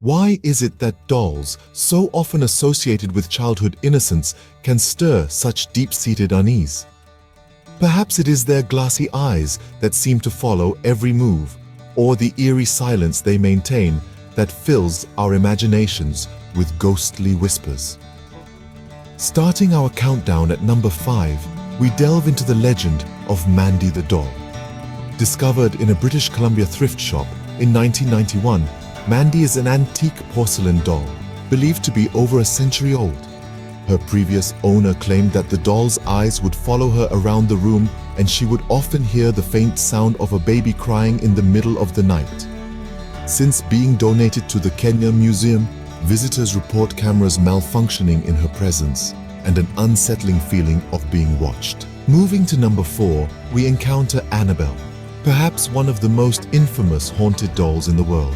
Why is it that dolls, so often associated with childhood innocence, can stir such deep-seated unease? Perhaps it is their glassy eyes that seem to follow every move, or the eerie silence they maintain that fills our imaginations with ghostly whispers. Starting our countdown at number 5, we delve into the legend of Mandy the doll. Discovered in a British Columbia thrift shop in 1991, Mandy is an antique porcelain doll, believed to be over a century old. Her previous owner claimed that the doll's eyes would follow her around the room and she would often hear the faint sound of a baby crying in the middle of the night. Since being donated to the Kenya Museum, visitors report cameras malfunctioning in her presence and an unsettling feeling of being watched. Moving to number 4, we encounter Annabelle, perhaps one of the most infamous haunted dolls in the world.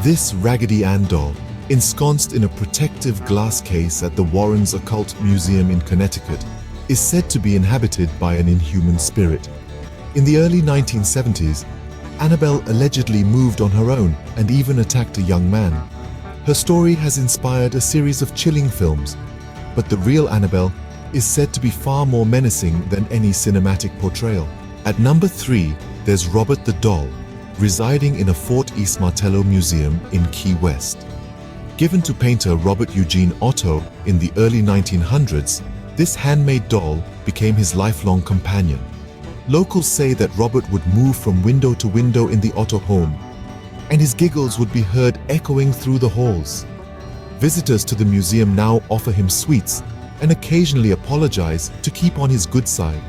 This Raggedy Ann doll, ensconced in a protective glass case at the Warrens Occult Museum in Connecticut, is said to be inhabited by an inhuman spirit. In the early 1970s, Annabelle allegedly moved on her own and even attacked a young man. Her story has inspired a series of chilling films, but the real Annabelle is said to be far more menacing than any cinematic portrayal. At number 3, there's Robert the doll, residing in a Fort East Martello museum in Key West. Given to painter Robert Eugene Otto in the early 1900s, this handmade doll became his lifelong companion. Locals say that Robert would move from window to window in the Otto home, and his giggles would be heard echoing through the halls. Visitors to the museum now offer him sweets and occasionally apologize to keep on his good side,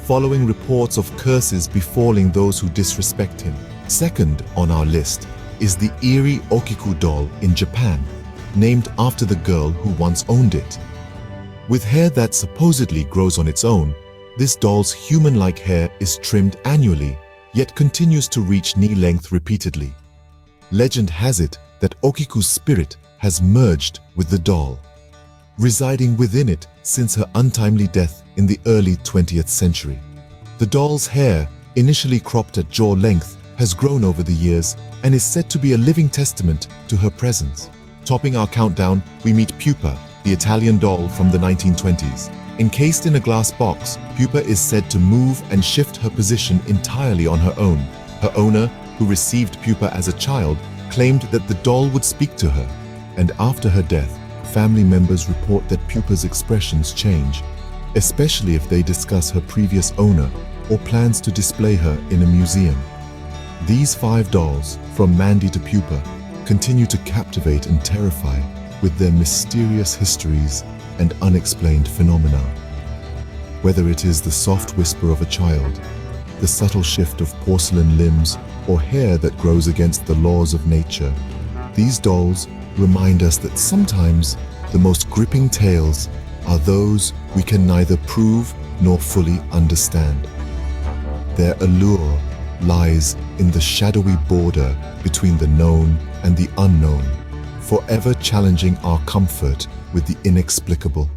following reports of curses befalling those who disrespect him. Second on our list is the eerie Okiku doll in Japan, named after the girl who once owned it. With hair that supposedly grows on its own, this doll's human-like hair is trimmed annually, yet continues to reach knee length repeatedly. Legend has it that Okiku's spirit has merged with the doll, residing within it since her untimely death in the early 20th century. The doll's hair, initially cropped at jaw length, has grown over the years and is said to be a living testament to her presence. Topping our countdown, we meet Pupa, the Italian doll from the 1920s. Encased in a glass box, Pupa is said to move and shift her position entirely on her own. Her owner, who received Pupa as a child, claimed that the doll would speak to her, and after her death, family members report that Pupa's expressions change, especially if they discuss her previous owner or plans to display her in a museum. These 5 dolls, from Mandy to Pupa, continue to captivate and terrify with their mysterious histories and unexplained phenomena. Whether it is the soft whisper of a child, the subtle shift of porcelain limbs, or hair that grows against the laws of nature, these dolls remind us that sometimes the most gripping tales are those we can neither prove nor fully understand. Their allure lies in the shadowy border between the known and the unknown, forever challenging our comfort with the inexplicable.